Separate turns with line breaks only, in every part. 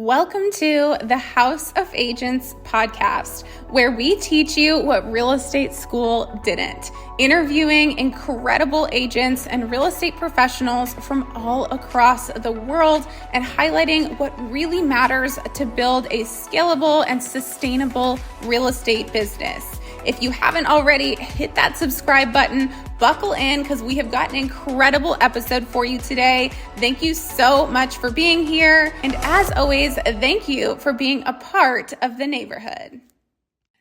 Welcome to the House of Agents podcast, where we teach you what real estate school didn't, interviewing incredible agents and real estate professionals from all across the world and highlighting what really matters to build a scalable and sustainable real estate business. If you haven't already, hit that subscribe button, buckle in because we have got an incredible episode for you today. Thank you so much for being here. And as always, thank you for being a part of the neighborhood.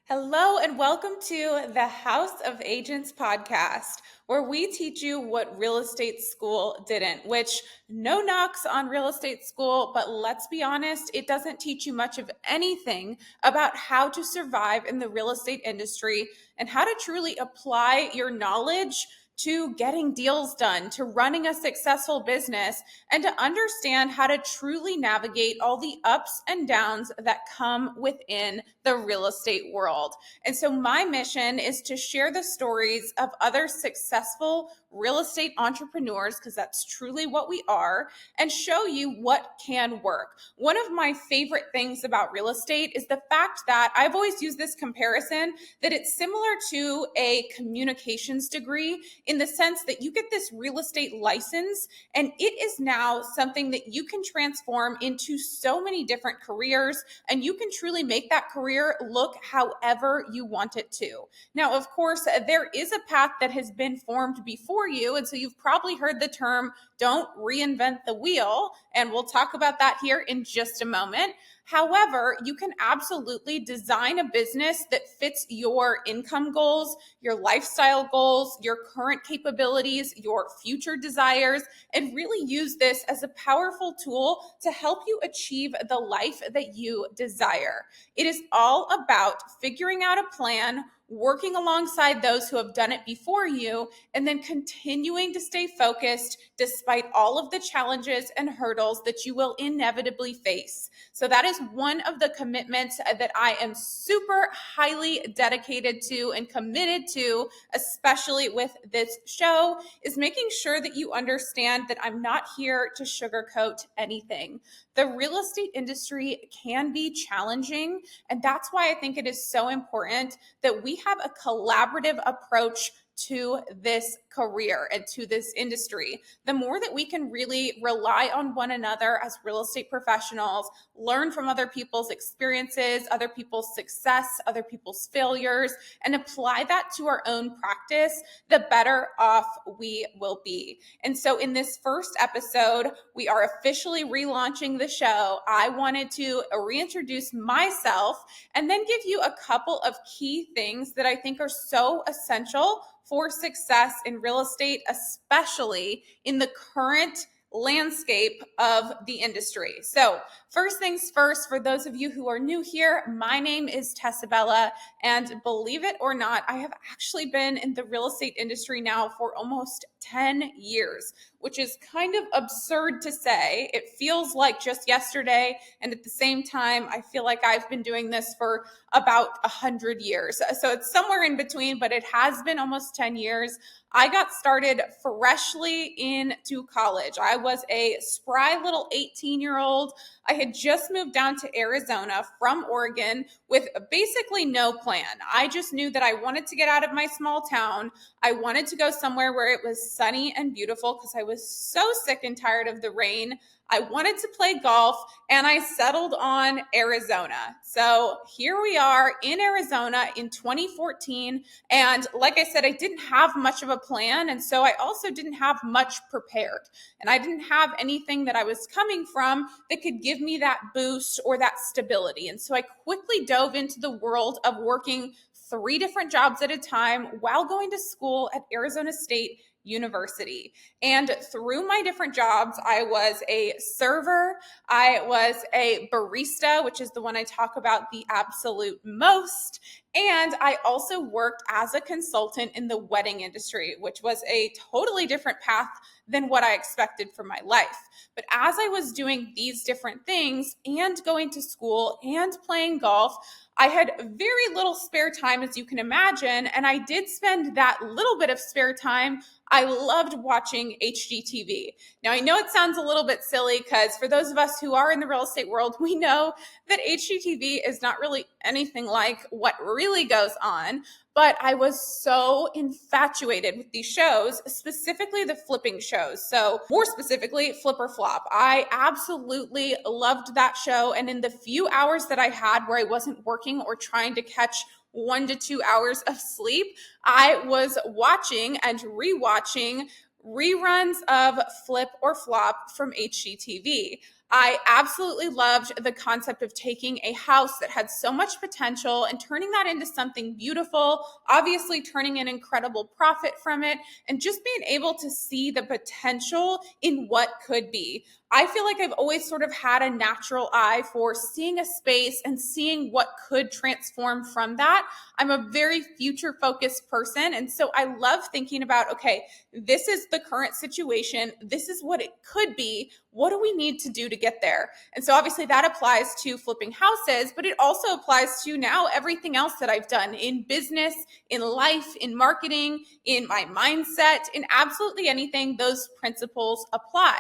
Hello and welcome to the House of Agents podcast, where we teach you what real estate school didn't, which no knocks on real estate school, but let's be honest, it doesn't teach you much of anything about how to survive in the real estate industry and how to truly apply your knowledge to getting deals done, to running a successful business, and to understand how to truly navigate all the ups and downs that come within the real estate world. And so my mission is to share the stories of other successful real estate entrepreneurs, because that's truly what we are, and show you what can work. One of my favorite things about real estate is the fact that I've always used this comparison that it's similar to a communications degree in the sense that you get this real estate license and it is now something that you can transform into so many different careers, and you can truly make that career look however you want it to. Now, of course, there is a path that has been formed before you, and so you've probably heard the term "don't reinvent the wheel," and we'll talk about that here in just a moment. However, you can absolutely design a business that fits your income goals, your lifestyle goals, your current capabilities, your future desires, and really use this as a powerful tool to help you achieve the life that you desire. It is all about figuring out a plan, working alongside those who have done it before you, and then continuing to stay focused despite all of the challenges and hurdles that you will inevitably face. So that is one of the commitments that I am super highly dedicated to and committed to, especially with this show, is making sure that you understand that I'm not here to sugarcoat anything. The real estate industry can be challenging, and that's why I think it is so important that we have a collaborative approach to this career and to this industry. The more that we can really rely on one another as real estate professionals, learn from other people's experiences, other people's success, other people's failures, and apply that to our own practice, the better off we will be. And so in this first episode, we are officially relaunching the show. I wanted to reintroduce myself and then give you a couple of key things that I think are so essential for success in real estate, especially in the current landscape of the industry. So first things first, for those of you who are new here, my name is Tessabella, and believe it or not, I have actually been in the real estate industry now for almost 10 years, which is kind of absurd to say. It feels like just yesterday, and at the same time, I feel like I've been doing this for about 100 years. So it's somewhere in between, but it has been almost 10 years. I got started freshly into college. I was a spry little 18-year-old. I had just moved down to Arizona from Oregon with basically no plan. I just knew that I wanted to get out of my small town. I wanted to go somewhere where it was sunny and beautiful because I was so sick and tired of the rain. I wanted to play golf, and I settled on Arizona. So here we are in Arizona in 2014. And like I said, I didn't have much of a plan. And so I also didn't have much prepared. And I didn't have anything that I was coming from that could give me that boost or that stability. And so I quickly dove into the world of working 3 different jobs at a time while going to school at Arizona State University. And through my different jobs, I was a server, I was a barista, which is the one I talk about the absolute most, And I also worked as a consultant in the wedding industry, which was a totally different path than what I expected for my life. But as I was doing these different things and going to school and playing golf, I had very little spare time, as you can imagine. And I did spend that little bit of spare time. I loved watching HGTV. Now, I know it sounds a little bit silly because for those of us who are in the real estate world, we know that HGTV is not really anything like what really goes on. But I was so infatuated with these shows, specifically the flipping shows. So, more specifically, Flip or Flop. I absolutely loved that show. And in the few hours that I had where I wasn't working or trying to catch 1 to 2 hours of sleep, I was watching and rewatching reruns of Flip or Flop from HGTV. I absolutely loved the concept of taking a house that had so much potential and turning that into something beautiful, obviously turning an incredible profit from it, and just being able to see the potential in what could be. I feel like I've always sort of had a natural eye for seeing a space and seeing what could transform from that. I'm a very future focused person. And so I love thinking about, okay, this is the current situation. This is what it could be. What do we need to do to get there? And so obviously that applies to flipping houses, but it also applies to now everything else that I've done in business, in life, in marketing, in my mindset, in absolutely anything. Those principles apply.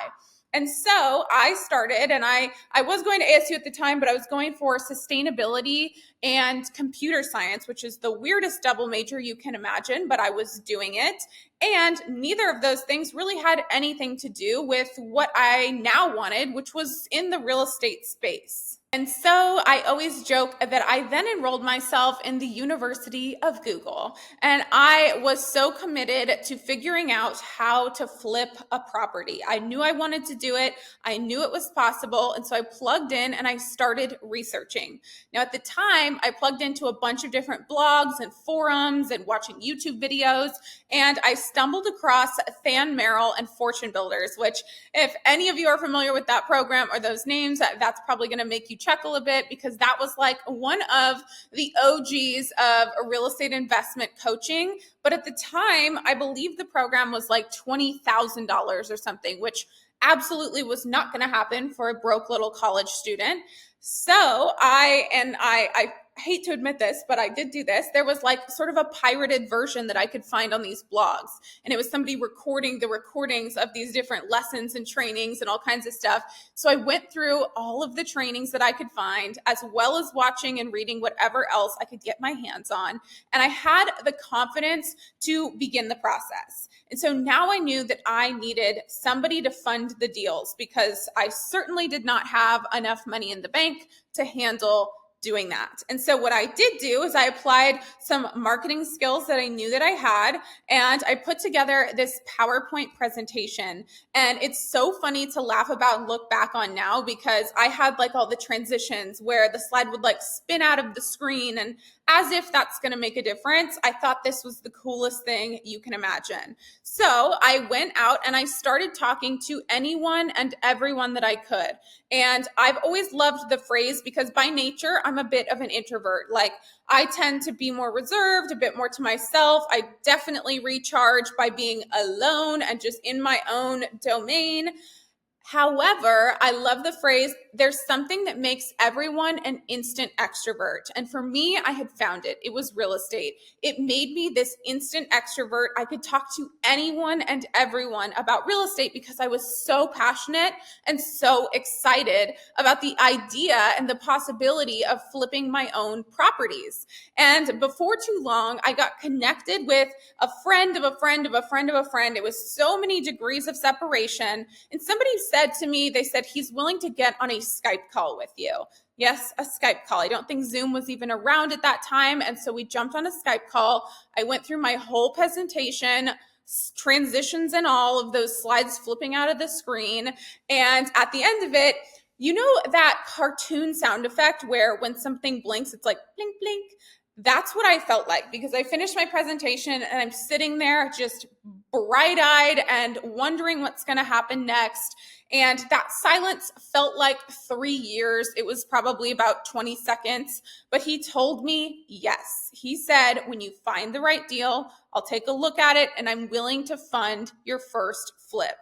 And so I started, and I was going to ASU at the time, but I was going for sustainability and computer science, which is the weirdest double major you can imagine, but I was doing it. And neither of those things really had anything to do with what I now wanted, which was in the real estate space. And so I always joke that I then enrolled myself in the University of Google. And I was so committed to figuring out how to flip a property. I knew I wanted to do it. I knew it was possible. And so I plugged in and I started researching. Now, at the time, I plugged into a bunch of different blogs and forums and watching YouTube videos. And I stumbled across Fan Merrill and Fortune Builders, which, if any of you are familiar with that program or those names, that's probably going to make you chuckle a bit, because that was like one of the OGs of real estate investment coaching. But at the time, I believe the program was like $20,000 or something, which absolutely was not going to happen for a broke little college student. So I hate to admit this, but I did do this. There was like sort of a pirated version that I could find on these blogs. And it was somebody recording the recordings of these different lessons and trainings and all kinds of stuff. So I went through all of the trainings that I could find, as well as watching and reading whatever else I could get my hands on. And I had the confidence to begin the process. And so now I knew that I needed somebody to fund the deals, because I certainly did not have enough money in the bank to handle doing that. And so what I did do is I applied some marketing skills that I knew that I had, and I put together this PowerPoint presentation. And it's so funny to laugh about and look back on now, because I had like all the transitions where the slide would like spin out of the screen, and as if that's going to make a difference, I thought this was the coolest thing you can imagine. So I went out and I started talking to anyone and everyone that I could. And I've always loved the phrase, because by nature, I'm a bit of an introvert. Like, I tend to be more reserved, a bit more to myself. I definitely recharge by being alone and just in my own domain. However, I love the phrase, there's something that makes everyone an instant extrovert. And for me, I had found it. It was real estate. It made me this instant extrovert. I could talk to anyone and everyone about real estate because I was so passionate and so excited about the idea and the possibility of flipping my own properties. And before too long, I got connected with a friend of a friend of a friend of a friend. It was so many degrees of separation. And somebody said to me, they said, he's willing to get on a Skype call with you. Yes, a Skype call. I don't think Zoom was even around at that time. And so we jumped on a Skype call. I went through my whole presentation, transitions and all of those slides flipping out of the screen. And at the end of it, you know that cartoon sound effect where when something blinks, it's like blink, blink. That's what I felt like, because I finished my presentation and I'm sitting there just bright-eyed and wondering what's going to happen next. And that silence felt like 3 years. It was probably about 20 seconds, but he told me yes. He said, when you find the right deal, I'll take a look at it and I'm willing to fund your first flip,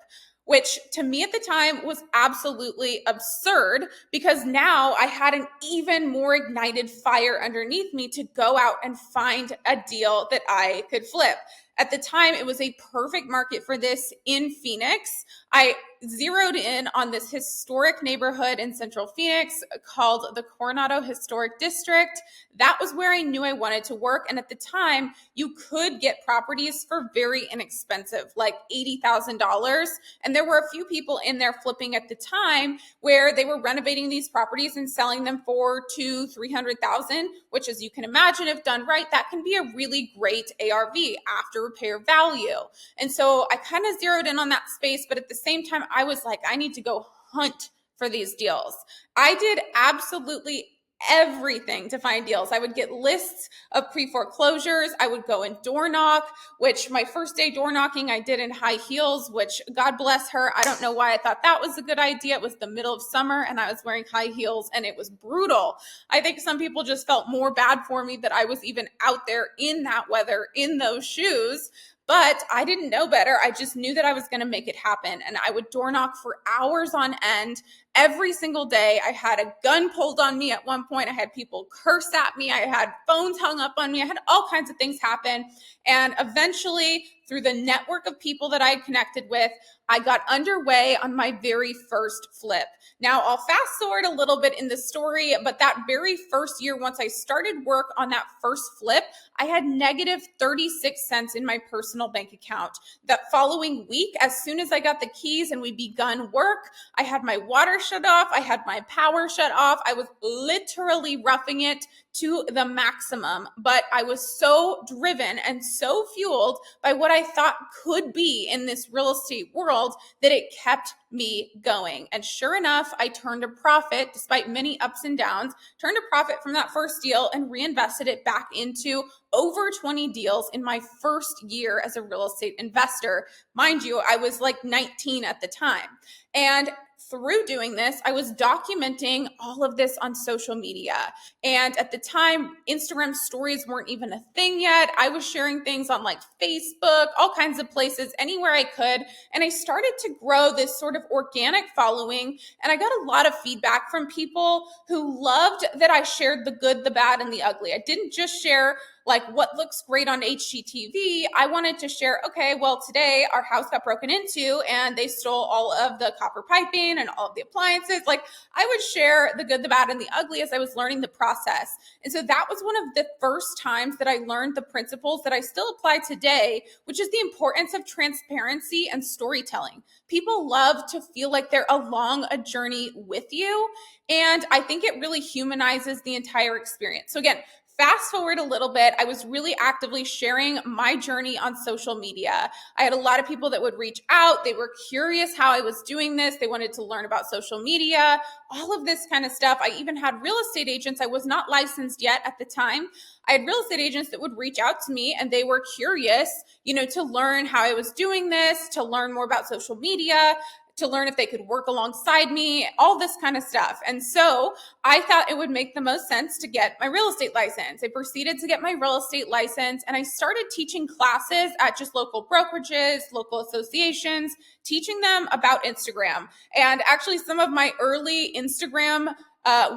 which to me at the time was absolutely absurd because now I had an even more ignited fire underneath me to go out and find a deal that I could flip. At the time, it was a perfect market for this in Phoenix. I zeroed in on this historic neighborhood in Central Phoenix called the Coronado Historic District. That was where I knew I wanted to work. And at the time, you could get properties for very inexpensive, like $80,000. And there were a few people in there flipping at the time where they were renovating these properties and selling them for $200,000-300,000, which, as you can imagine, if done right, that can be a really great ARV, after repair value. And so I kind of zeroed in on that space, but at the same time, I was like, I need to go hunt for these deals. I did absolutely everything to find deals. I would get lists of pre-foreclosures. I would go and door knock, which my first day door knocking, I did in high heels, which God bless her. I don't know why I thought that was a good idea. It was the middle of summer and I was wearing high heels and it was brutal. I think some people just felt more bad for me that I was even out there in that weather, in those shoes. But I didn't know better. I just knew that I was going to make it happen. And I would door knock for hours on end every single day. I had a gun pulled on me at one point. I had people curse at me. I had phones hung up on me. I had all kinds of things happen. And eventually, through the network of people that I had connected with, I got underway on my very first flip. Now, I'll fast forward a little bit in the story, but that very first year, once I started work on that first flip, I had negative 36 cents in my personal bank account. That following week, as soon as I got the keys and we begun work, I had my water shut off. I had my power shut off. I was literally roughing it to the maximum, but I was so driven and so fueled by what I thought could be in this real estate world that it kept me going. And sure enough, I turned a profit despite many ups and downs, turned a profit from that first deal and reinvested it back into over 20 deals in my first year as a real estate investor. Mind you, I was like 19 at the time. And through doing this, I was documenting all of this on social media. And at the time, Instagram stories weren't even a thing yet. I was sharing things on like Facebook, all kinds of places, anywhere I could. And I started to grow this sort of organic following. And I got a lot of feedback from people who loved that I shared the good, the bad, and the ugly. I didn't just share like what looks great on HGTV. I wanted to share, okay, well, today our house got broken into and they stole all of the copper piping and all of the appliances. Like I would share the good, the bad, and the ugly as I was learning the process. And so that was one of the first times that I learned the principles that I still apply today, which is the importance of transparency and storytelling. People love to feel like they're along a journey with you. And I think it really humanizes the entire experience. So again, fast forward a little bit, I was really actively sharing my journey on social media. I had a lot of people that would reach out. They were curious how I was doing this. They wanted to learn about social media, all of this kind of stuff. I even had real estate agents. I was not licensed yet at the time. I had real estate agents that would reach out to me and they were curious, to learn how I was doing this, to learn more about social media, to learn if they could work alongside me, all this kind of stuff. And so I thought it would make the most sense to get my real estate license. I proceeded to get my real estate license and I started teaching classes at just local brokerages, local associations, teaching them about Instagram. And actually some of my early Instagram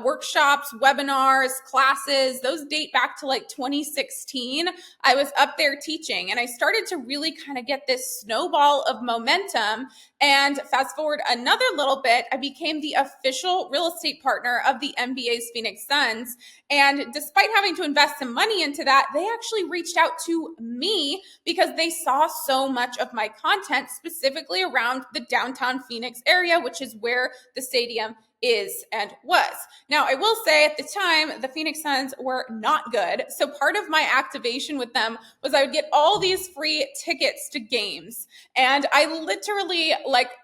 workshops, webinars, classes, those date back to like 2016. I was up there teaching and I started to really kind of get this snowball of momentum. And fast forward another little bit, I became the official real estate partner of the NBA's Phoenix Suns. And despite having to invest some money into that, they actually reached out to me because they saw so much of my content specifically around the downtown Phoenix area, which is where the stadium is and was. Now, I will say at the time, the Phoenix Suns were not good. So part of my activation with them was I would get all these free tickets to games. And I literally,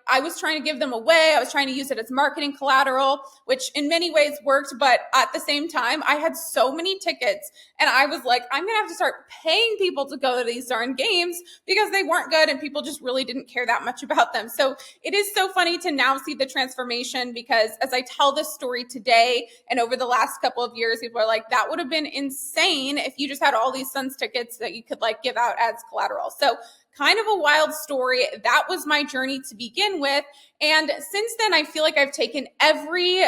I was trying to give them away. I was trying to use it as marketing collateral, which in many ways worked. But at the same time, I had so many tickets. And I was like, I'm going to have to start paying people to go to these darn games because they weren't good and people just really didn't care that much about them. So it is so funny to now see the transformation, because as I tell this story today and over the last couple of years, people are like, that would have been insane if you just had all these Suns tickets that you could give out as collateral. So kind of a wild story. That was my journey to begin with. And since then, I feel like I've taken every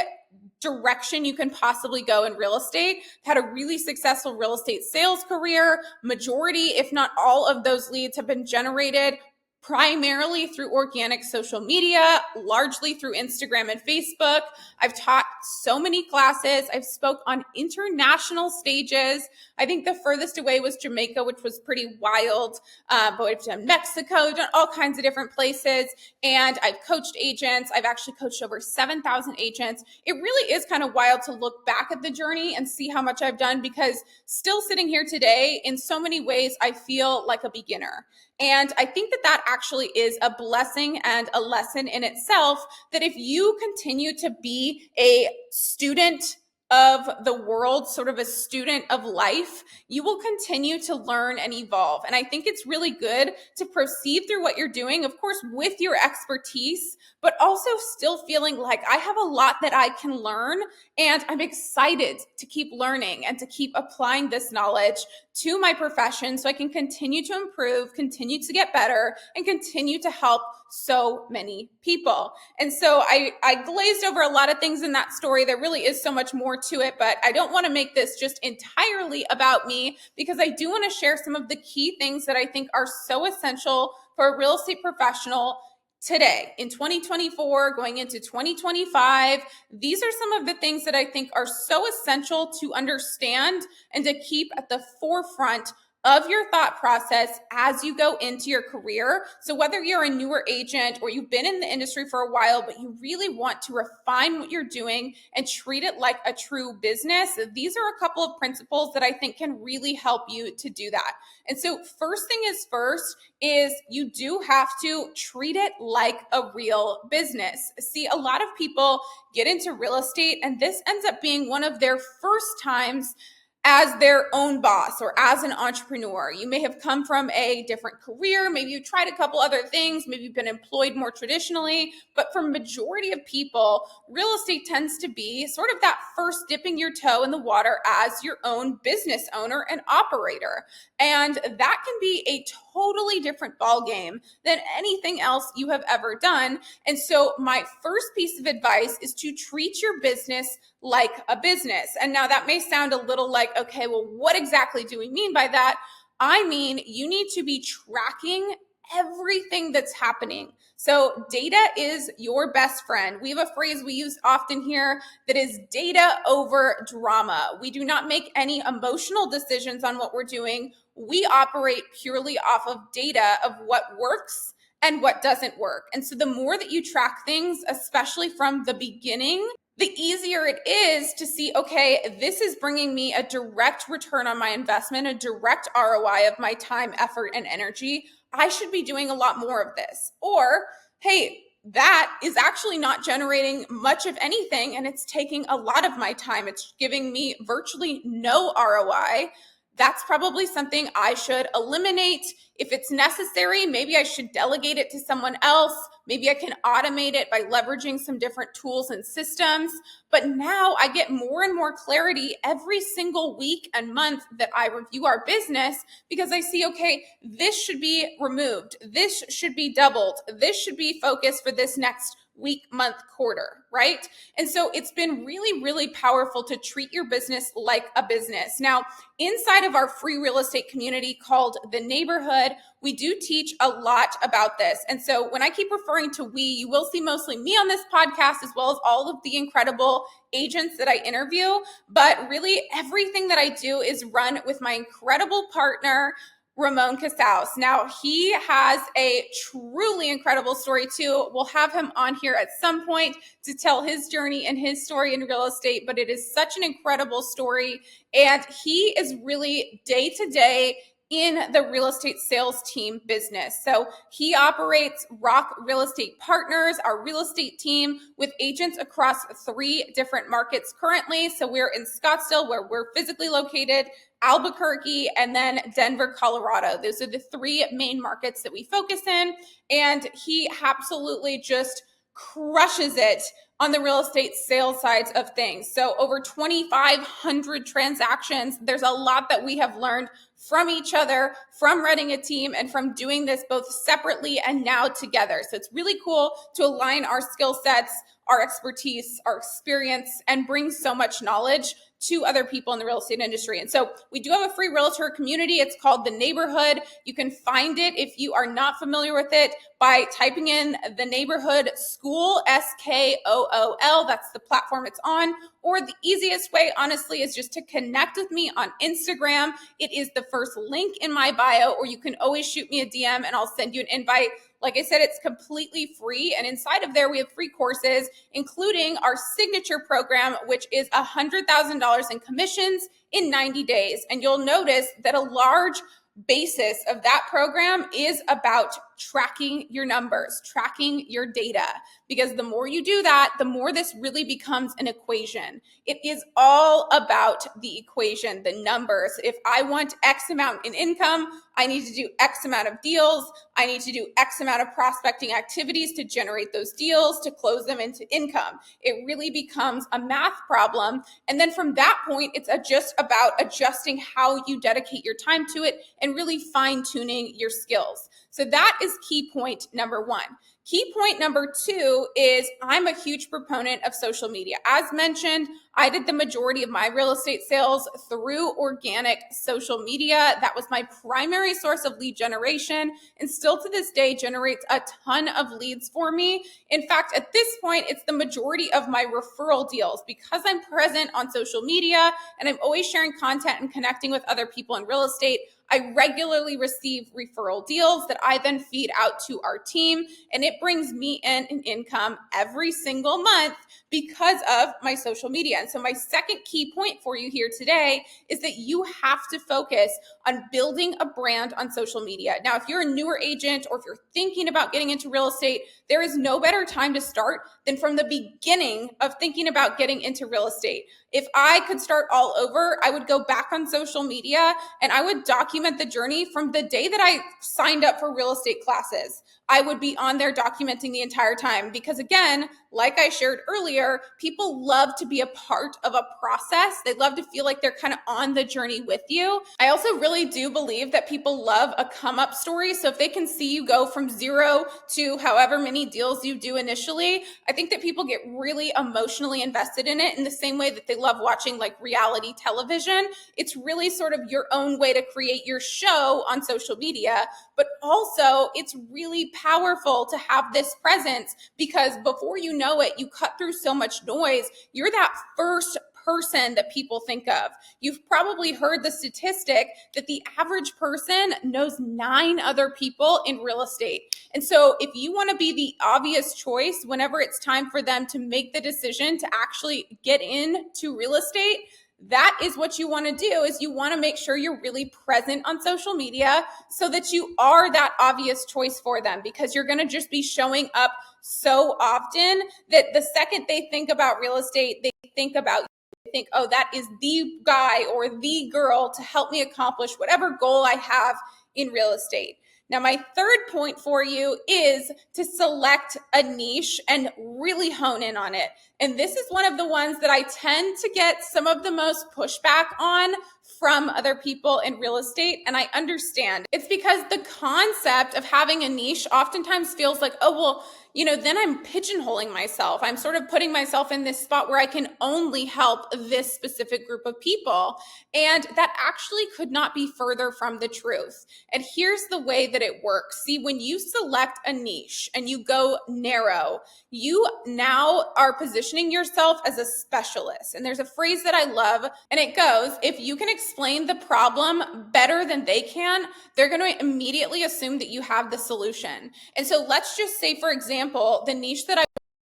direction you can possibly go in real estate. Had a really successful real estate sales career. Majority, if not all of those leads have been generated primarily through organic social media, largely through Instagram and Facebook. I've taught so many classes. I've spoke on international stages. I think the furthest away was Jamaica, which was pretty wild. But we've done Mexico, done all kinds of different places. And I've coached agents. I've actually coached over 7,000 agents. It really is kind of wild to look back at the journey and see how much I've done, because still sitting here today, in so many ways, I feel like a beginner. And I think that that actually is a blessing and a lesson in itself, that if you continue to be a student of the world, sort of a student of life, you will continue to learn and evolve. And I think it's really good to proceed through what you're doing, of course, with your expertise, but also still feeling like I have a lot that I can learn, and I'm excited to keep learning and to keep applying this knowledge to my profession so I can continue to improve, continue to get better, and continue to help so many people. And so I glazed over a lot of things in that story. There really is so much more to it, but I don't want to make this just entirely about me, because I do want to share some of the key things that I think are so essential for a real estate professional today in 2024, going into 2025. These are some of the things that I think are so essential to understand and to keep at the forefront of your thought process as you go into your career. So whether you're a newer agent or you've been in the industry for a while, but you really want to refine what you're doing and treat it like a true business, these are a couple of principles that I think can really help you to do that. And so first thing is first is you do have to treat it like a real business. See, a lot of people get into real estate and this ends up being one of their first times as their own boss or as an entrepreneur. You may have come from a different career. Maybe you tried a couple other things. Maybe you've been employed more traditionally. But for majority of people, real estate tends to be sort of that first dipping your toe in the water as your own business owner and operator. And that can be a totally different ballgame than anything else you have ever done. And so my first piece of advice is to treat your business like a business. And now that may sound a little like, okay, well, what exactly do we mean by that? I mean, you need to be tracking everything that's happening. So data is your best friend. We have a phrase we use often here that is data over drama. We do not make any emotional decisions on what we're doing. We operate purely off of data of what works and what doesn't work. And so the more that you track things, especially from the beginning, the easier it is to see, okay, this is bringing me a direct return on my investment, a direct ROI of my time, effort, and energy. I should be doing a lot more of this. Or, hey, that is actually not generating much of anything and it's taking a lot of my time. It's giving me virtually no ROI. That's probably something I should eliminate. If it's necessary, maybe I should delegate it to someone else. Maybe I can automate it by leveraging some different tools and systems. But now I get more and more clarity every single week and month that I review our business, because I see, okay, this should be removed. This should be doubled. This should be focused for this next week, month, quarter, right? And so it's been really, really powerful to treat your business like a business. Now, inside of our free real estate community called The Neighborhood, we do teach a lot about this. And so when I keep referring to we, you will see mostly me on this podcast, as well as all of the incredible agents that I interview. But really everything that I do is run with my incredible partner, Ramon Casaus. Now, he has a truly incredible story too. We'll have him on here at some point to tell his journey and his story in real estate, but it is such an incredible story. And he is really day to day in the real estate sales team business. So he operates Rock Real Estate Partners, our real estate team, with agents across 3 different markets currently. So we're in Scottsdale, where we're physically located, Albuquerque, and then Denver, Colorado. Those are the 3 main markets that we focus in. And he absolutely just crushes it on the real estate sales sides of things. So over 2,500 transactions. There's a lot that we have learned from each other, from running a team, and from doing this both separately and now together. So it's really cool to align our skill sets, our expertise, our experience, and bring so much knowledge to other people in the real estate industry. And so we do have a free realtor community. It's called The Neighborhood. You can find it, if you are not familiar with it, by typing in The Neighborhood School, SKOOL. That's the platform it's on. Or the easiest way, honestly, is just to connect with me on Instagram. It is the first link in my bio, or you can always shoot me a DM and I'll send you an invite. Like I said, it's completely free. And inside of there, we have free courses, including our signature program, which is $100,000 in commissions in 90 days. And you'll notice that a large basis of that program is about tracking your numbers, tracking your data, because the more you do that, the more this really becomes an equation. It is all about the equation, the numbers. If I want X amount in income, I need to do X amount of deals. I need to do X amount of prospecting activities to generate those deals, to close them into income. It really becomes a math problem. And then from that point, it's just about adjusting how you dedicate your time to it and really fine-tuning your skills. So that is key point number 1. Key point number 2 is I'm a huge proponent of social media. As mentioned, I did the majority of my real estate sales through organic social media. That was my primary source of lead generation, and still to this day generates a ton of leads for me. In fact, at this point, it's the majority of my referral deals because I'm present on social media and I'm always sharing content and connecting with other people in real estate. I regularly receive referral deals that I then feed out to our team, and it brings me in an income every single month because of my social media. And so my second key point for you here today is that you have to focus on building a brand on social media. Now, if you're a newer agent or if you're thinking about getting into real estate, there is no better time to start than from the beginning of thinking about getting into real estate. If I could start all over, I would go back on social media and I would document the journey from the day that I signed up for real estate classes. I would be on there documenting the entire time because, again, like I shared earlier, people love to be a part of a process. They love to feel like they're kind of on the journey with you. I also really do believe that people love a come up story. So if they can see you go from 0 to however many deals you do initially, I think that people get really emotionally invested in it in the same way that they love watching like reality television. It's really sort of your own way to create your show on social media, but also it's really powerful to have this presence because before you know it, you cut through so much noise. You're that first person that people think of. You've probably heard the statistic that the average person knows 9 other people in real estate. And so if you want to be the obvious choice whenever it's time for them to make the decision to actually get into real estate, that is what you want to do. Is you want to make sure you're really present on social media so that you are that obvious choice for them, because you're going to just be showing up so often that the second they think about real estate, they think about think, oh, that is the guy or the girl to help me accomplish whatever goal I have in real estate. Now, my third point for you is to select a niche and really hone in on it. And this is one of the ones that I tend to get some of the most pushback on from other people in real estate. And I understand. It's because the concept of having a niche oftentimes feels like, oh, well, then I'm pigeonholing myself. I'm sort of putting myself in this spot where I can only help this specific group of people. And that actually could not be further from the truth. And here's the way that it works. See, when you select a niche and you go narrow, you now are positioned positioning yourself as a specialist. And there's a phrase that I love, and it goes, if you can explain the problem better than they can, they're going to immediately assume that you have the solution. And so let's just say, for example, the niche that I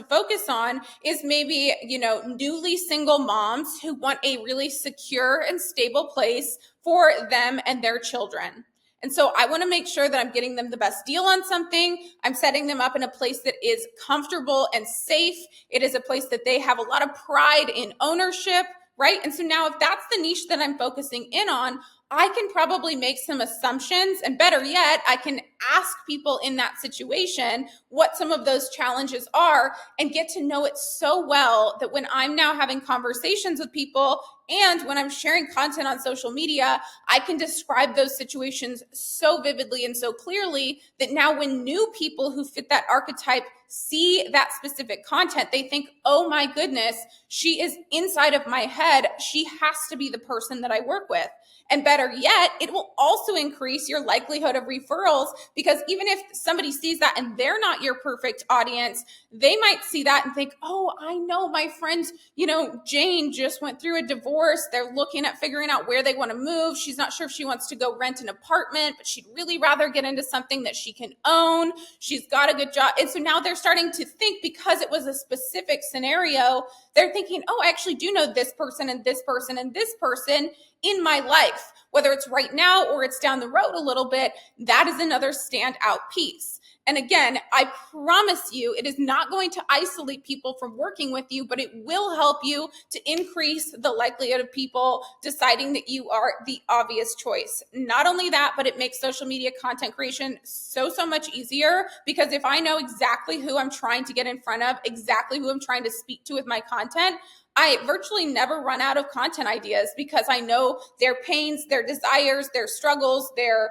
focus on is maybe, newly single moms who want a really secure and stable place for them and their children. And so I want to make sure that I'm getting them the best deal on something. I'm setting them up in a place that is comfortable and safe. It is a place that they have a lot of pride in ownership, right? And so now if that's the niche that I'm focusing in on, I can probably make some assumptions, and better yet, I can ask people in that situation what some of those challenges are and get to know it so well that when I'm now having conversations with people and when I'm sharing content on social media, I can describe those situations so vividly and so clearly that now when new people who fit that archetype see that specific content, they think, oh my goodness, she is inside of my head. She has to be the person that I work with. And better yet, it will also increase your likelihood of referrals, because even if somebody sees that and they're not your perfect audience, they might see that and think, oh, I know my friend, Jane just went through a divorce. They're looking at figuring out where they want to move. She's not sure if she wants to go rent an apartment, but she'd really rather get into something that she can own. She's got a good job. And so now they're starting to think, because it was a specific scenario, they're thinking, oh, I actually do know this person and this person and this person in my life, whether it's right now or it's down the road a little bit. That is another standout piece. And again, I promise you, it is not going to isolate people from working with you, but it will help you to increase the likelihood of people deciding that you are the obvious choice. Not only that, but it makes social media content creation so much easier, because if I know exactly who I'm trying to get in front of, exactly who I'm trying to speak to with my content, I virtually never run out of content ideas, because I know their pains, their desires, their struggles, their,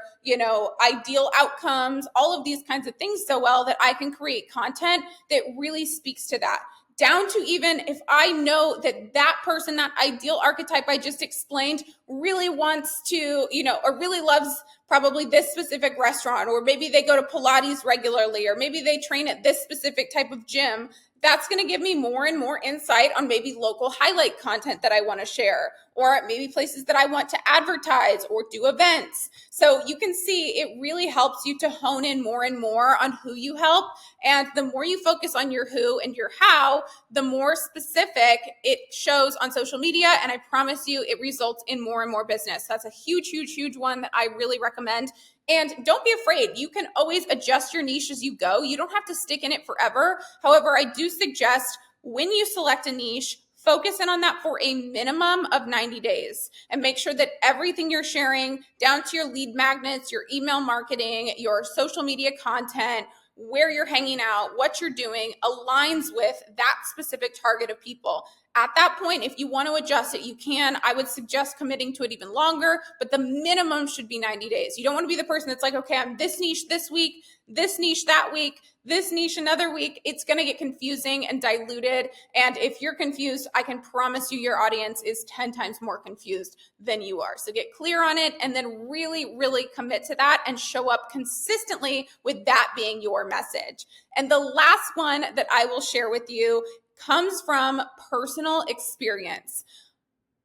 ideal outcomes, all of these kinds of things so well that I can create content that really speaks to that. Down to even if I know that person, that ideal archetype I just explained, really wants to, or really loves probably this specific restaurant, or maybe they go to Pilates regularly, or maybe they train at this specific type of gym. That's going to give me more and more insight on maybe local highlight content that I want to share, or maybe places that I want to advertise or do events. So you can see it really helps you to hone in more and more on who you help. And the more you focus on your who and your how, the more specific it shows on social media. And I promise you, it results in more and more business. That's a huge one that I really recommend. And don't be afraid. You can always adjust your niche as you go. You don't have to stick in it forever. However, I do suggest when you select a niche, focus in on that for a minimum of 90 days and make sure that everything you're sharing, down to your lead magnets, your email marketing, your social media content, where you're hanging out, what you're doing, aligns with that specific target of people. At that point, if you want to adjust it, you can. I would suggest committing to it even longer, but the minimum should be 90 days. You don't want to be the person that's like, okay, I'm this niche this week, this niche that week, this niche another week. It's going to get confusing and diluted. And if you're confused, I can promise you your audience is 10 times more confused than you are. So get clear on it and then really commit to that and show up consistently with that being your message. And the last one that I will share with you comes from personal experience.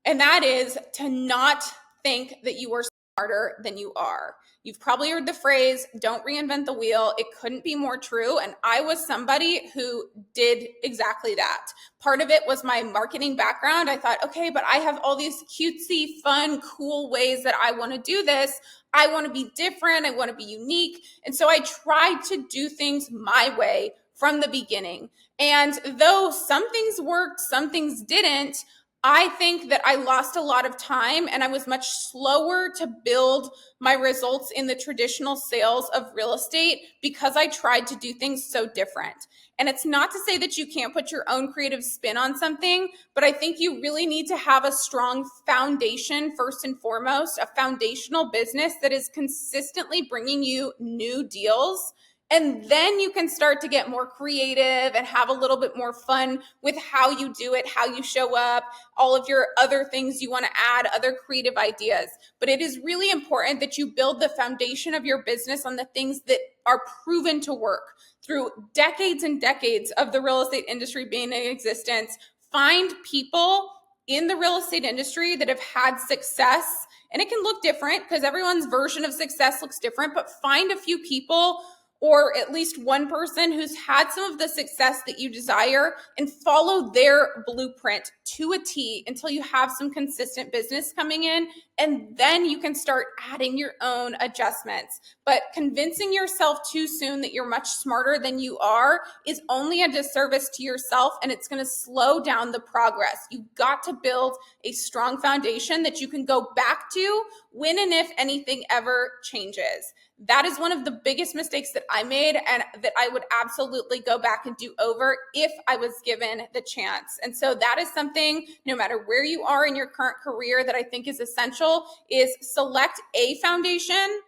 And that is to not think that you are smarter than you are. You've probably heard the phrase, don't reinvent the wheel. It couldn't be more true. And I was somebody who did exactly that. Part of it was my marketing background. I thought, okay, but I have all these cutesy, fun, cool ways that I want to do this. I want to be different. I want to be unique. And so I tried to do things my way from the beginning. And though some things worked, some things didn't, I think that I lost a lot of time and I was much slower to build my results in the traditional sales of real estate because I tried to do things so different. And it's not to say that you can't put your own creative spin on something, but I think you really need to have a strong foundation first and foremost, a foundational business that is consistently bringing you new deals And then you can start to get more creative and have a little bit more fun with how you do it, how you show up, all of your other things you want to add, other creative ideas. But it is really important that you build the foundation of your business on the things that are proven to work through decades and decades of the real estate industry being in existence. Find people in the real estate industry that have had success, and it can look different because everyone's version of success looks different, but find a few people or at least one person who's had some of the success that you desire and follow their blueprint to a T until you have some consistent business coming in. And then you can start adding your own adjustments. But convincing yourself too soon that you're much smarter than you are is only a disservice to yourself, and it's going to slow down the progress. You've got to build a strong foundation that you can go back to when and if anything ever changes. That is one of the biggest mistakes that I made, and that I would absolutely go back and do over if I was given the chance. And so that is something, no matter where you are in your current career, that I think is essential, is select a foundation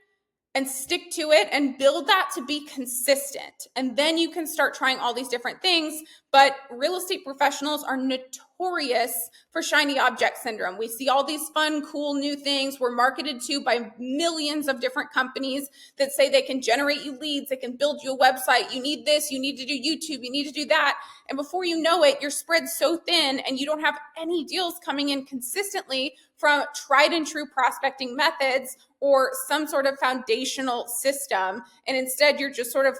and stick to it and build that to be consistent. And then you can start trying all these different things. But real estate professionals are notorious for shiny object syndrome. We see all these fun, cool new things. We're marketed to by millions of different companies that say they can generate you leads, they can build you a website. You need this, you need to do YouTube, you need to do that. And before you know it, you're spread so thin and you don't have any deals coming in consistently from tried and true prospecting methods or some sort of foundational system. And instead, you're just sort of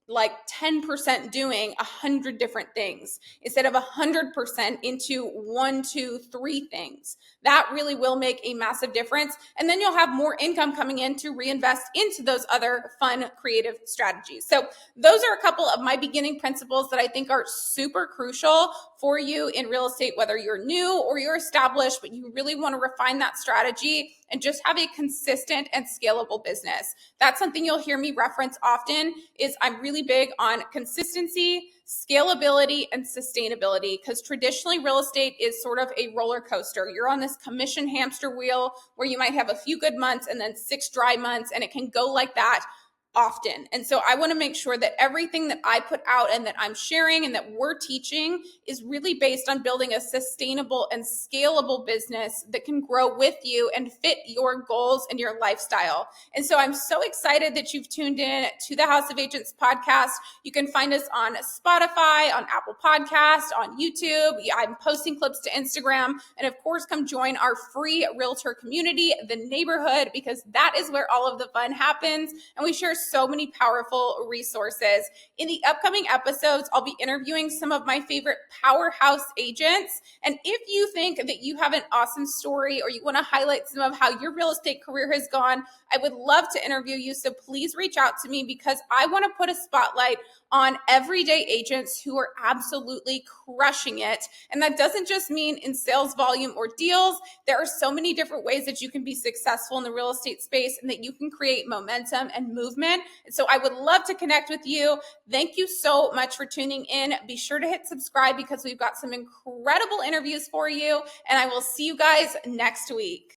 like 10% doing 100 different things instead of 100% into 1, 2, 3 things. That really will make a massive difference. And then you'll have more income coming in to reinvest into those other fun, creative strategies. So those are a couple of my beginning principles that I think are super crucial for you in real estate, whether you're new or you're established, but you really want to refine that strategy and just have a consistent and scalable business. That's something you'll hear me reference often. Is I'm really big on consistency, scalability, and sustainability, because traditionally real estate is sort of a roller coaster. You're on this commission hamster wheel where you might have a few good months and then 6 dry months, and it can go like that often. And so I want to make sure that everything that I put out and that I'm sharing and that we're teaching is really based on building a sustainable and scalable business that can grow with you and fit your goals and your lifestyle. And so I'm so excited that you've tuned in to the House of Agents podcast. You can find us on Spotify, on Apple Podcasts, on YouTube. I'm posting clips to Instagram. And of course, come join our free Realtor community, The Neighborhood, because that is where all of the fun happens. And we share so many powerful resources. In the upcoming episodes, I'll be interviewing some of my favorite powerhouse agents. And if you think that you have an awesome story or you want to highlight some of how your real estate career has gone, I would love to interview you. So please reach out to me, because I want to put a spotlight on everyday agents who are absolutely crushing it. And that doesn't just mean in sales volume or deals. There are so many different ways that you can be successful in the real estate space and that you can create momentum and movement. And so I would love to connect with you. Thank you so much for tuning in. Be sure to hit subscribe, because we've got some incredible interviews for you. And I will see you guys next week.